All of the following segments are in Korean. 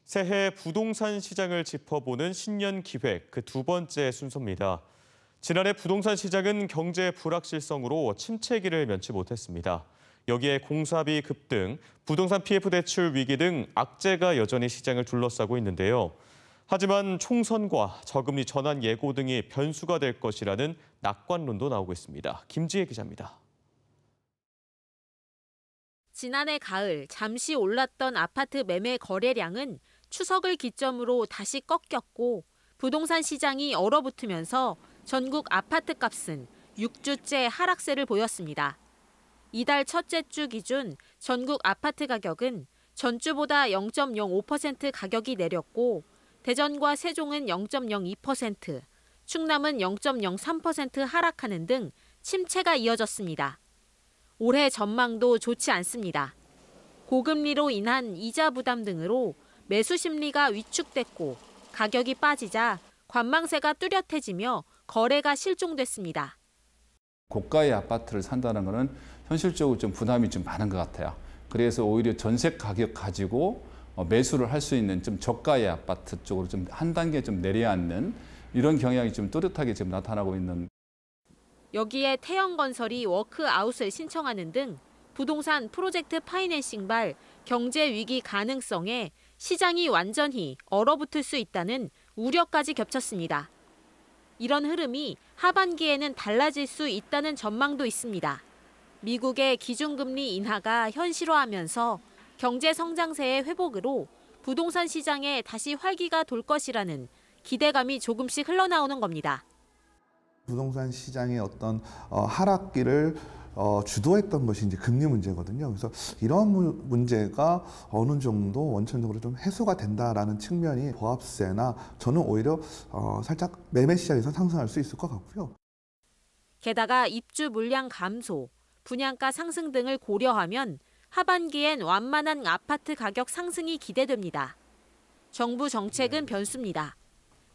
새해 부동산 시장을 짚어보는 신년 기획 그 두 번째 순서입니다. 지난해 부동산 시장은 경제 불확실성으로 침체기를 면치 못했습니다. 여기에 공사비 급등, 부동산 PF 대출 위기 등 악재가 여전히 시장을 둘러싸고 있는데요. 하지만 총선과 저금리 전환 예고 등이 변수가 될 것이라는 낙관론도 나오고 있습니다. 김지혜 기자입니다. 지난해 가을 잠시 올랐던 아파트 매매 거래량은 추석을 기점으로 다시 꺾였고 부동산 시장이 얼어붙으면서 전국 아파트 값은 6주째 하락세를 보였습니다. 이달 첫째 주 기준 전국 아파트 가격은 전주보다 0.05% 가격이 내렸고 대전과 세종은 0.02%, 충남은 0.03% 하락하는 등 침체가 이어졌습니다. 올해 전망도 좋지 않습니다. 고금리로 인한 이자 부담 등으로 매수 심리가 위축됐고 가격이 빠지자 관망세가 뚜렷해지며 거래가 실종됐습니다. 고가의 아파트를 산다는 것은 현실적으로 좀 부담이 좀 많은 것 같아요. 그래서 오히려 전세 가격 가지고 매수를 할 수 있는 좀 저가의 아파트 쪽으로 좀 한 단계 좀 내려앉는 이런 경향이 좀 뚜렷하게 지금 나타나고 있는. 여기에 태영건설이 워크아웃을 신청하는 등 부동산 프로젝트 파이낸싱발 경제 위기 가능성에 시장이 완전히 얼어붙을 수 있다는 우려까지 겹쳤습니다. 이런 흐름이 하반기에는 달라질 수 있다는 전망도 있습니다. 미국의 기준금리 인하가 현실화하면서 경제 성장세의 회복으로 부동산 시장에 다시 활기가 돌 것이라는 기대감이 조금씩 흘러나오는 겁니다. 부동산 시장의 어떤 하락기를 주도했던 것이 이제 금리 문제거든요. 그래서 이런 문제가 어느 정도 원천적으로 좀 해소가 된다라는 측면이 보합세나 저는 오히려 살짝 매매 시장에서 상승할 수 있을 것 같고요. 게다가 입주 물량 감소, 분양가 상승 등을 고려하면 하반기엔 완만한 아파트 가격 상승이 기대됩니다. 정부 정책은 변수입니다.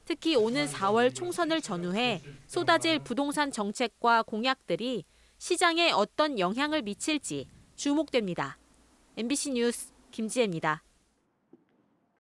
특히 오는 4월 총선을 전후해 쏟아질 부동산 정책과 공약들이 시장에 어떤 영향을 미칠지 주목됩니다. MBC 뉴스 김지혜입니다.